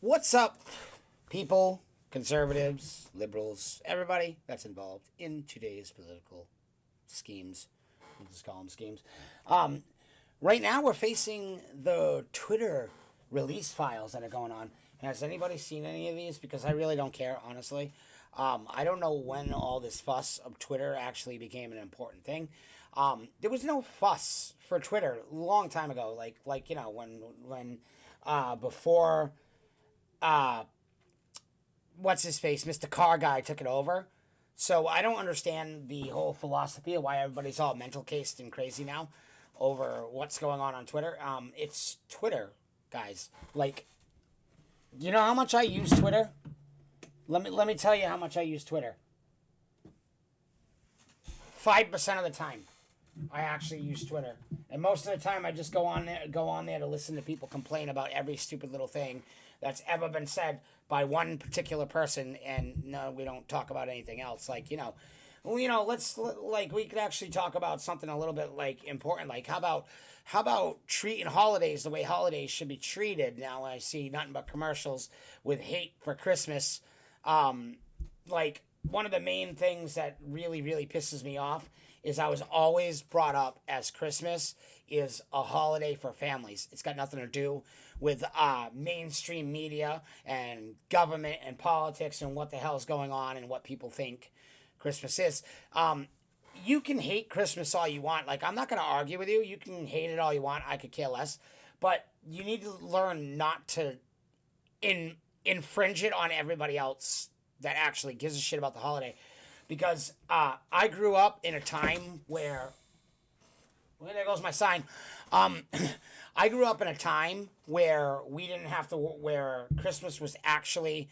What's up, people, conservatives, liberals, everybody that's involved in today's political schemes? We'll just call them schemes. Um, right now, we're facing the Twitter release files that are going on. Has anybody seen any of these? Because I really don't care, honestly. I don't know when all this fuss of Twitter actually became an important thing. There was no fuss for Twitter a long time ago, like when before uh, what's his face, Mr. Car Guy took it over. So I don't understand the whole philosophy of why everybody's all mental cased and crazy now over what's going on Twitter. It's Twitter, guys. Like, you know how much I use Twitter? Let me tell you how much I use Twitter. 5% of the time, I actually use Twitter, and most of the time, I just go on there to listen to people complain about every stupid little thing that's ever been said by one particular person, and no, we don't talk about anything else. Like let's like we could actually talk about something a little bit like important. Like how about treating holidays the way holidays should be treated? Now I see nothing but commercials with hate for Christmas. Um, like one of the main things that really pisses me off is I was always brought up as Christmas is a holiday for families. It's got nothing to do with mainstream media and government and politics and what the hell's going on and what people think Christmas is. You can hate Christmas all you want. Like, I'm not going to argue with you. You can hate it all you want. I could care less. But you need to learn not to infringe it on everybody else that actually gives a shit about the holiday. Because I grew up in a time where there goes my sign. Um, I grew up in a time where we didn't have to, where Christmas was actually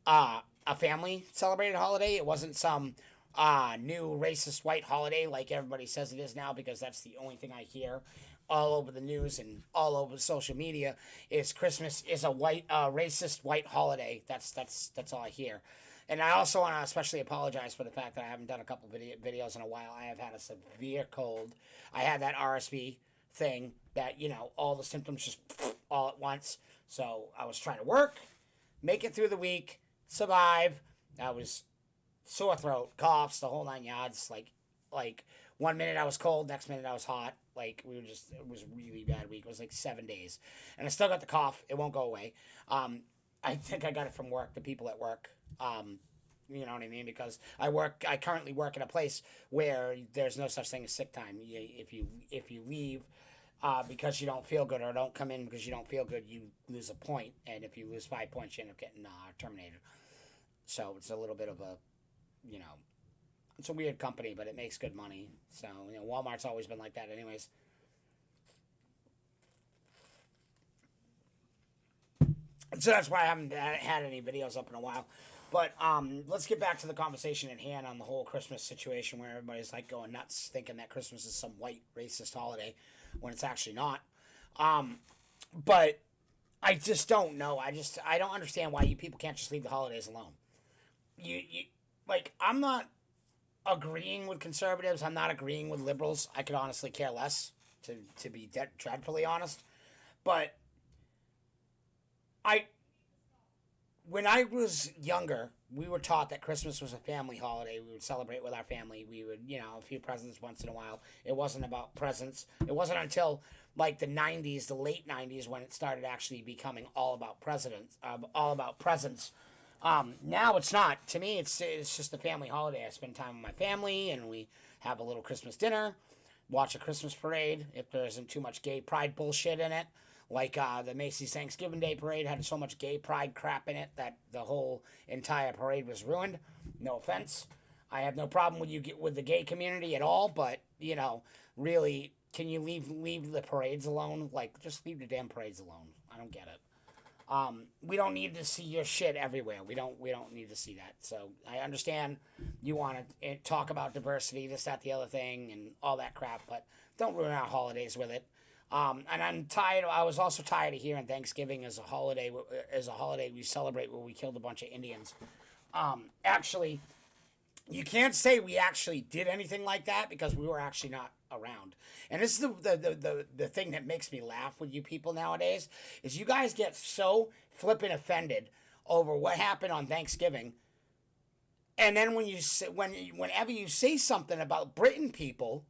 a family celebrated holiday. It wasn't some new racist white holiday like everybody says it is now, because that's the only thing I hear all over the news and all over social media is Christmas is a white racist white holiday. That's all I hear. And I also want to especially apologize for the fact that I haven't done a couple videos in a while. I have had a severe cold. I had that RSV thing that, all the symptoms just all at once. So I was trying to work, make it through the week, survive. I was sore throat, coughs, the whole nine yards. Like 1 minute I was cold, next minute I was hot. Like it was a really bad week. It was like 7 days, and I still got the cough. It won't go away. I think I got it from work. The people at work. You know what I mean? Because I currently work in a place where there's no such thing as sick time. If you leave because you don't feel good, or don't come in because you don't feel good, you lose a point, and if you lose 5 points, you end up getting terminated. So it's a little bit of a, you know, it's a weird company, but it makes good money. So Walmart's always been like that, anyways. So that's why I haven't had any videos up in a while. But let's get back to the conversation at hand on the whole Christmas situation, where everybody's like going nuts, thinking that Christmas is some white racist holiday when it's actually not. Um, but I just don't know. I don't understand why you people can't just leave the holidays alone. You like, I'm not agreeing with conservatives. I'm not agreeing with liberals. I could honestly care less, to be dreadfully honest. But I when I was younger, we were taught that Christmas was a family holiday. We would celebrate with our family. We would, a few presents once in a while. It wasn't about presents. It wasn't until like the '90s, the late '90s, when it started actually becoming all about presents. Now it's not. To me, it's just a family holiday. I spend time with my family, and we have a little Christmas dinner, watch a Christmas parade if there isn't too much gay pride bullshit in it. Like the Macy's Thanksgiving Day parade had so much gay pride crap in it that the whole entire parade was ruined. No offense. I have no problem with with the gay community at all, but really, can you leave the parades alone? Like, just leave the damn parades alone. I don't get it. We don't need to see your shit everywhere. We don't need to see that. So I understand you want to talk about diversity, this, that, the other thing, and all that crap, but don't ruin our holidays with it. And I'm tired. I was also tired of hearing Thanksgiving as a holiday. As a holiday we celebrate where we killed a bunch of Indians. Actually, you can't say we actually did anything like that because we were actually not around. And this is the thing that makes me laugh with you people nowadays is you guys get so flippin' offended over what happened on Thanksgiving. And then whenever you say something about Britain people,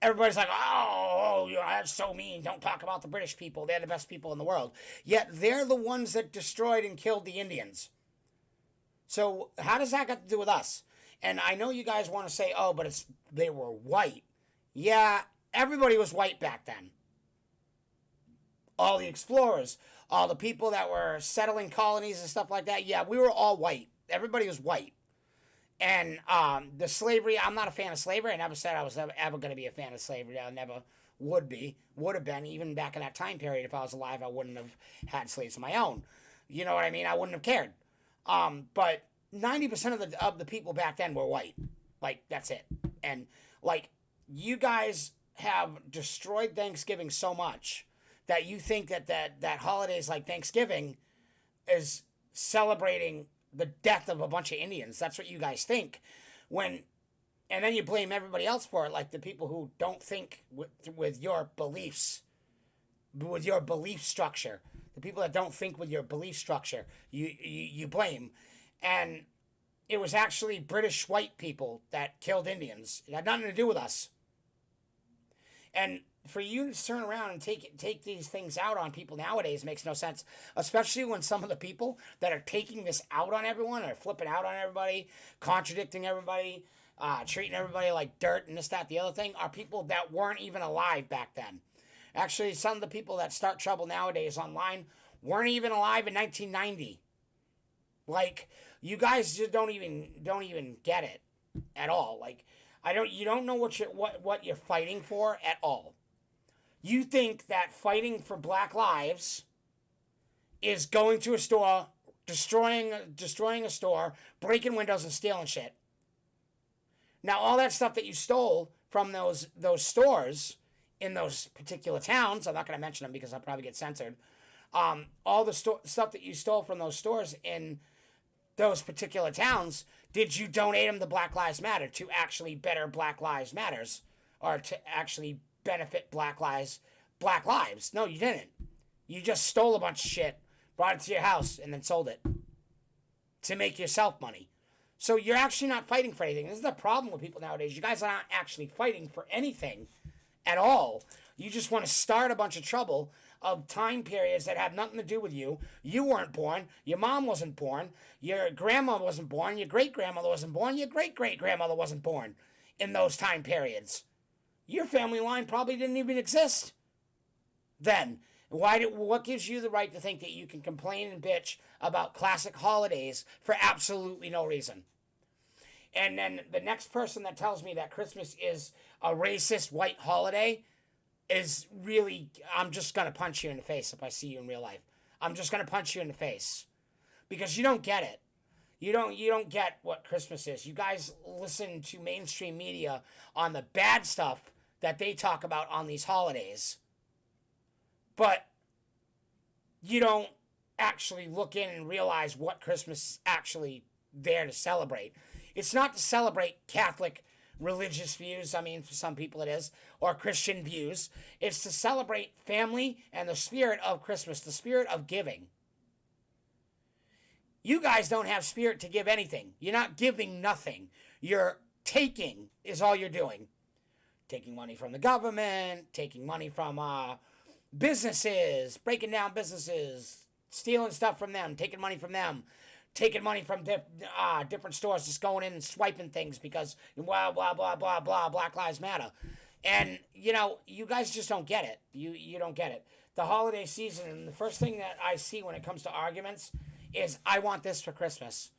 everybody's like, oh, that's so mean. Don't talk about the British people. They're the best people in the world. Yet they're the ones that destroyed and killed the Indians. So how does that got to do with us? And I know you guys want to say, oh, but they were white. Yeah, everybody was white back then. All the explorers, all the people that were settling colonies and stuff like that. Yeah, we were all white. Everybody was white. And the slavery, I'm not a fan of slavery. I never said I was ever going to be a fan of slavery. I never would be. Would have been. Even back in that time period, if I was alive, I wouldn't have had slaves of my own. You know what I mean? I wouldn't have cared. But 90% of the people back then were white. Like, that's it. And, like, you guys have destroyed Thanksgiving so much that you think that holidays like Thanksgiving is celebrating the death of a bunch of Indians. That's what you guys think. And then you blame everybody else for it, like the people who don't think with your beliefs, with your belief structure. The people that don't think with your belief structure, you blame. And it was actually British white people that killed Indians. It had nothing to do with us. And for you to turn around and take these things out on people nowadays makes no sense, especially when some of the people that are taking this out on everyone are flipping out on everybody, contradicting everybody, treating everybody like dirt and this, that, the other thing, are people that weren't even alive back then. Actually, some of the people that start trouble nowadays online weren't even alive in 1990. Like, you guys just don't even get it at all. Like, you don't know what you're fighting for at all. You think that fighting for Black lives is going to a store, destroying a store, breaking windows and stealing shit. Now, all that stuff that you stole from those stores in those particular towns, I'm not going to mention them because I'll probably get censored. All the stuff that you stole from those stores in those particular towns, did you donate them to Black Lives Matter to actually better Black Lives Matters or to actually benefit Black lives? No, you didn't. You just stole a bunch of shit, brought it to your house, and then sold it to make yourself money. So you're actually not fighting for anything. This is the problem with people nowadays. You guys are not actually fighting for anything at all. You just want to start a bunch of trouble of time periods that have nothing to do with you. You weren't born. Your mom wasn't born. Your grandma wasn't born. Your great-grandmother wasn't born. Your great-great-grandmother wasn't born in those time periods. Your family line probably didn't even exist then. What gives you the right to think that you can complain and bitch about classic holidays for absolutely no reason? And then the next person that tells me that Christmas is a racist white holiday is really, I'm just going to punch you in the face if I see you in real life. I'm just going to punch you in the face. Because you don't get it. You don't get what Christmas is. You guys listen to mainstream media on the bad stuff that they talk about on these holidays. But you don't actually look in and realize what Christmas is actually there to celebrate. It's not to celebrate Catholic religious views, I mean, for some people it is, or Christian views. It's to celebrate family and the spirit of Christmas, the spirit of giving. You guys don't have spirit to give anything. You're not giving nothing. You're taking is all you're doing. Taking money from the government, taking money from businesses, breaking down businesses, stealing stuff from them, taking money from them, taking money from different stores, just going in and swiping things because blah, blah, blah, blah, blah, Black Lives Matter. And, you guys just don't get it. You don't get it. The holiday season, and the first thing that I see when it comes to arguments is, I want this for Christmas.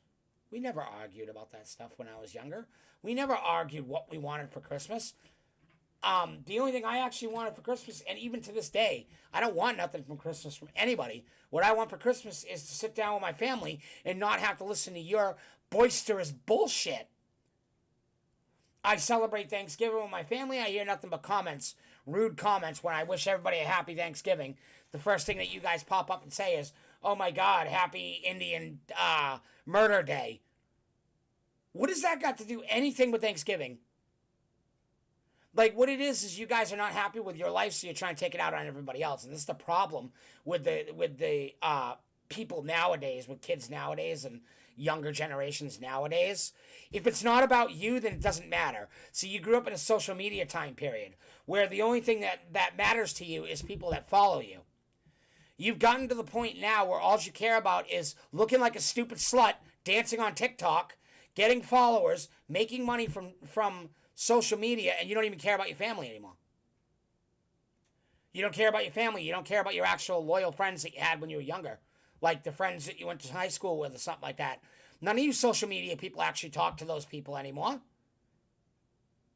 We never argued about that stuff when I was younger. We never argued what we wanted for Christmas. The only thing I actually wanted for Christmas, and even to this day, I don't want nothing from Christmas from anybody. What I want for Christmas is to sit down with my family and not have to listen to your boisterous bullshit. I celebrate Thanksgiving with my family. I hear nothing but comments, rude comments when I wish everybody a happy Thanksgiving. The first thing that you guys pop up and say is, oh my God, happy Indian murder day. What does that got to do anything with Thanksgiving? Like, what it is you guys are not happy with your life, so you're trying to take it out on everybody else. And this is the problem with the people nowadays, with kids nowadays and younger generations nowadays. If it's not about you, then it doesn't matter. So you grew up in a social media time period where the only thing that matters to you is people that follow you. You've gotten to the point now where all you care about is looking like a stupid slut, dancing on TikTok, getting followers, making money from social media, and you don't even care about your family anymore. You don't care about your family. You don't care about your actual loyal friends that you had when you were younger, like the friends that you went to high school with or something like that. None of you social media people actually talk to those people anymore.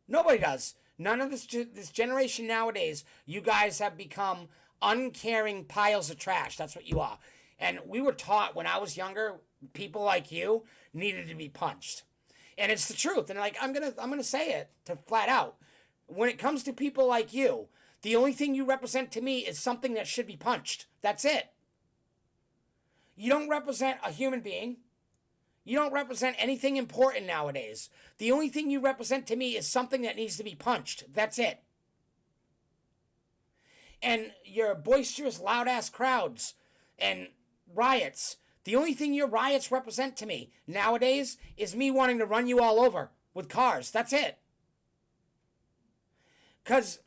Nobody does. None of this generation nowadays, you guys have become uncaring piles of trash. That's what you are. And we were taught when I was younger, people like you needed to be punched. And it's the truth. And like I'm gonna say it to flat out. When it comes to people like you, the only thing you represent to me is something that should be punched. That's it. You don't represent a human being. You don't represent anything important nowadays. The only thing you represent to me is something that needs to be punched. That's it. And your boisterous, loud-ass crowds and riots, the only thing your riots represent to me nowadays is me wanting to run you all over with cars. That's it. Because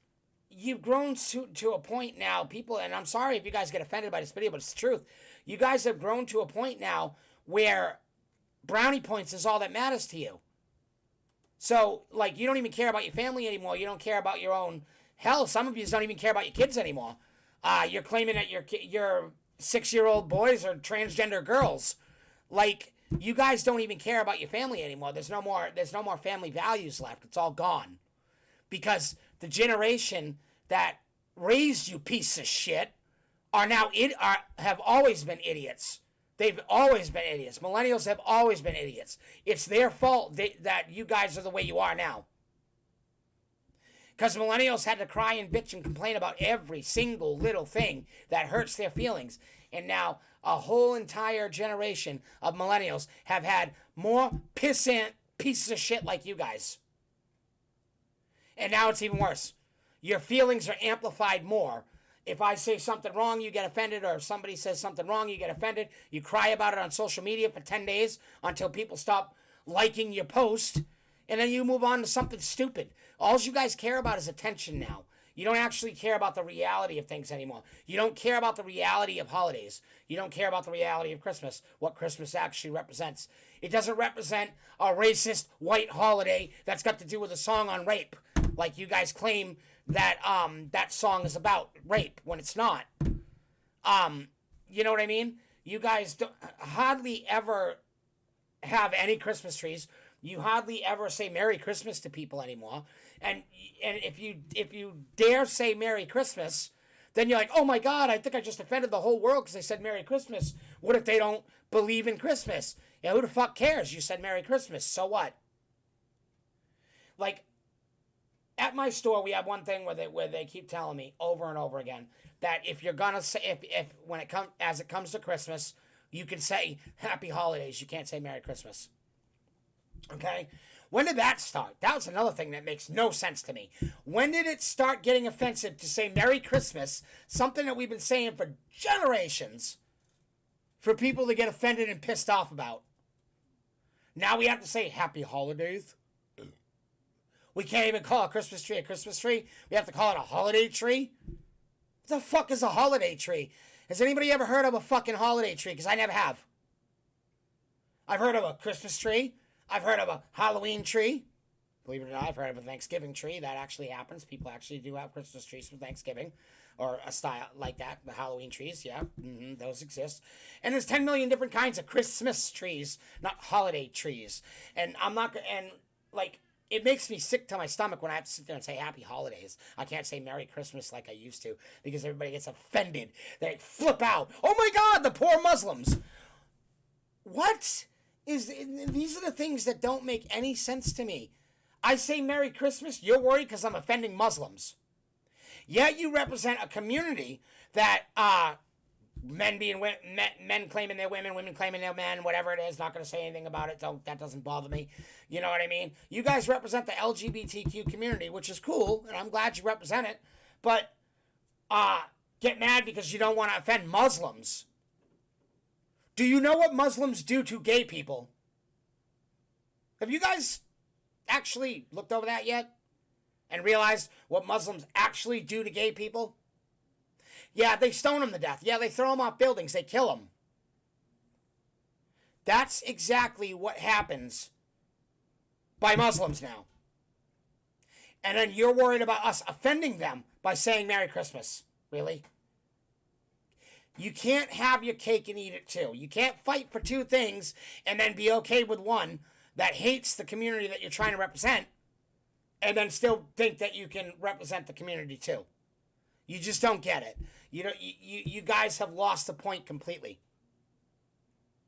you've grown to a point now, people, and I'm sorry if you guys get offended by this video, but it's the truth. You guys have grown to a point now where brownie points is all that matters to you. So, like, you don't even care about your family anymore. You don't care about your own... Hell, some of you don't even care about your kids anymore. You're claiming that your 6-year-old boys are transgender girls. Like, you guys don't even care about your family anymore. There's no more family values left. It's all gone. Because the generation that raised you piece of shit have always been idiots. They've always been idiots. Millennials have always been idiots. It's their fault that you guys are the way you are now. Because millennials had to cry and bitch and complain about every single little thing that hurts their feelings. And now a whole entire generation of millennials have had more pissant pieces of shit like you guys. And now it's even worse. Your feelings are amplified more. If I say something wrong, you get offended, or if somebody says something wrong, you get offended. You cry about it on social media for 10 days until people stop liking your post, and then you move on to something stupid. All you guys care about is attention now. You don't actually care about the reality of things anymore. You don't care about the reality of holidays. You don't care about the reality of Christmas, what Christmas actually represents. It doesn't represent a racist white holiday that's got to do with a song on rape, like you guys claim that that song is about rape when it's not. You know what I mean? You guys hardly ever have any Christmas trees. You hardly ever say Merry Christmas to people anymore. And if you dare say Merry Christmas, then you're like, oh my God, I think I just offended the whole world because I said Merry Christmas. What if they don't believe in Christmas? Yeah, who the fuck cares? You said Merry Christmas. So what? Like, at my store, we have one thing where they keep telling me over and over again that if you're gonna say if when it comes to Christmas, you can say Happy Holidays. You can't say Merry Christmas. Okay? When did that start? That was another thing that makes no sense to me. When did it start getting offensive to say Merry Christmas, something that we've been saying for generations, for people to get offended and pissed off about? Now we have to say Happy Holidays. We can't even call a Christmas tree a Christmas tree. We have to call it a holiday tree. What the fuck is a holiday tree? Has anybody ever heard of a fucking holiday tree? Because I never have. I've heard of a Christmas tree. I've heard of a Halloween tree. Believe it or not, I've heard of a Thanksgiving tree. That actually happens. People actually do have Christmas trees for Thanksgiving. Or a style like that. The Halloween trees, yeah. Those exist. And there's 10 million different kinds of Christmas trees, not holiday trees. And I'm not... And, like... It makes me sick to my stomach when I have to sit there and say Happy Holidays. I can't say Merry Christmas like I used to because everybody gets offended. They flip out. Oh my God, the poor Muslims. What? These are the things that don't make any sense to me. I say Merry Christmas, you're worried because I'm offending Muslims. Yet you represent a community that men claiming they're women, women claiming they're men, whatever it is. Not going to say anything about it. That doesn't bother me. You know what I mean? You guys represent the LGBTQ community, which is cool, and I'm glad you represent it. But get mad because you don't want to offend Muslims. Do you know what Muslims do to gay people? Have you guys actually looked over that yet? And realized what Muslims actually do to gay people? Yeah, they stone them to death. Yeah, they throw them off buildings. They kill them. That's exactly what happens by Muslims now. And then you're worried about us offending them by saying Merry Christmas. Really? You can't have your cake and eat it too. You can't fight for two things and then be okay with one that hates the community that you're trying to represent and then still think that you can represent the community too. You just don't get it. You guys have lost the point completely.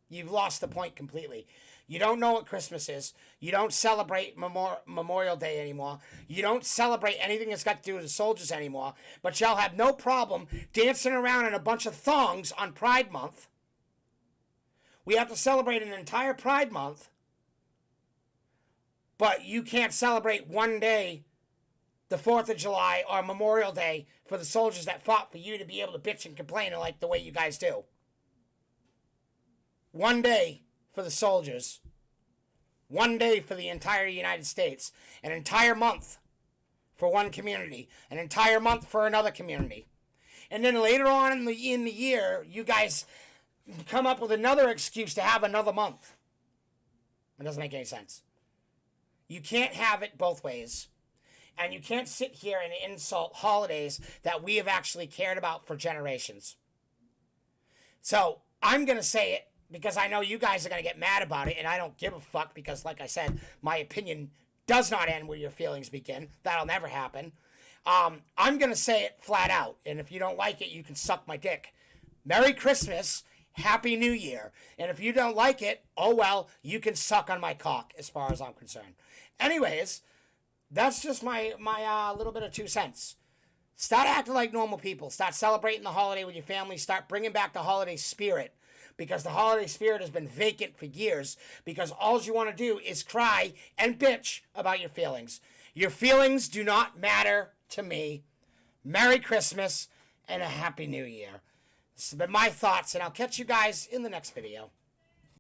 You've lost the point completely. You don't know what Christmas is. You don't celebrate Memorial Day anymore. You don't celebrate anything that's got to do with the soldiers anymore. But y'all have no problem dancing around in a bunch of thongs on Pride Month. We have to celebrate an entire Pride Month. But you can't celebrate one day, the 4th of July or Memorial Day, for the soldiers that fought for you to be able to bitch and complain like the way you guys do. One day for the soldiers. One day for the entire United States. An entire month for one community. An entire month for another community. And then later on in the year, you guys come up with another excuse to have another month. It doesn't make any sense. You can't have it both ways. And you can't sit here and insult holidays that we have actually cared about for generations. So I'm going to say it because I know you guys are going to get mad about it, and I don't give a fuck because, like I said, my opinion does not end where your feelings begin. That'll never happen. I'm going to say it flat out, and if you don't like it, you can suck my dick. Merry Christmas. Happy New Year. And if you don't like it, oh well, you can suck on my cock as far as I'm concerned. Anyways, that's just my little bit of 2 cents. Start acting like normal people. Start celebrating the holiday with your family. Start bringing back the holiday spirit. Because the holiday spirit has been vacant for years. Because all you want to do is cry and bitch about your feelings. Your feelings do not matter to me. Merry Christmas and a Happy New Year. This has been my thoughts, and I'll catch you guys in the next video.